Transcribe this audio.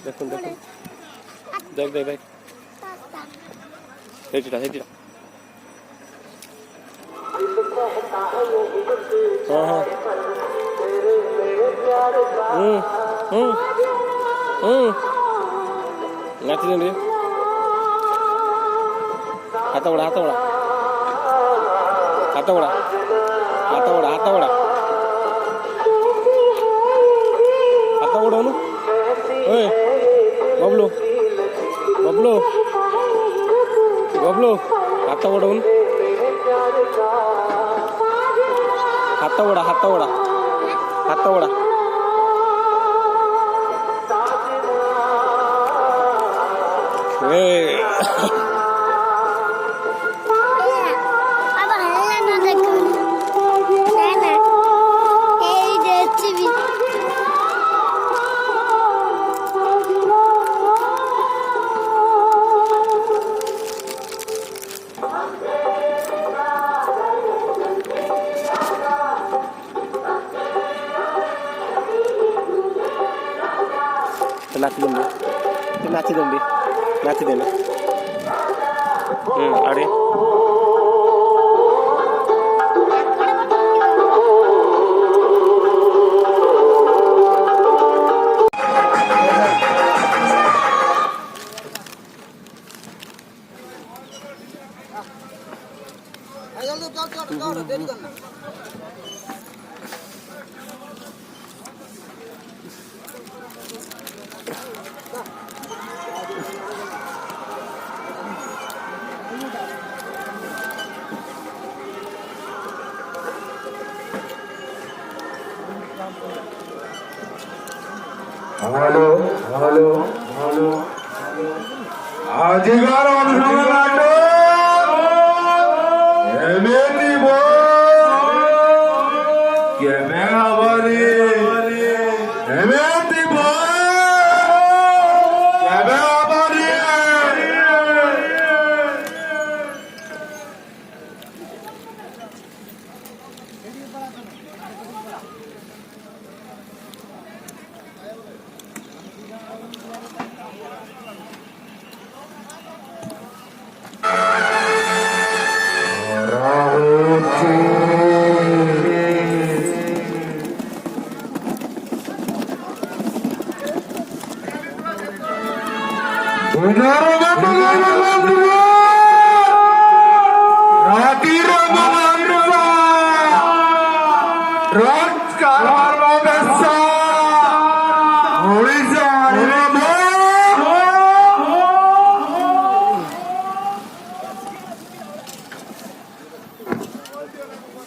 দেখুন দেখুন, দেখ দেখ দেখ, হেঁটিটা হেঁটিটা, হ্যাঁ হ্যাঁ, নাচি দেন, হাতা ওড়া হাতা ওড়া হাতা ওড়া হাতা ওড়া হাতা ওড়া হাতা ওড়ানো, ওই বাবলু বাবলু বাবলু, হাতা ওড়াউন, হাতা ওড়া হাতা ওড়া হাতা ওড়া, నాచిదండి నాచిదండి నాచిదండి అడే হ্যালো হ্যালো হ্যালো, আজিকার অনুসন্ধান এমনি কেমে আবারি এমনি কেমে আবারি Benar-benar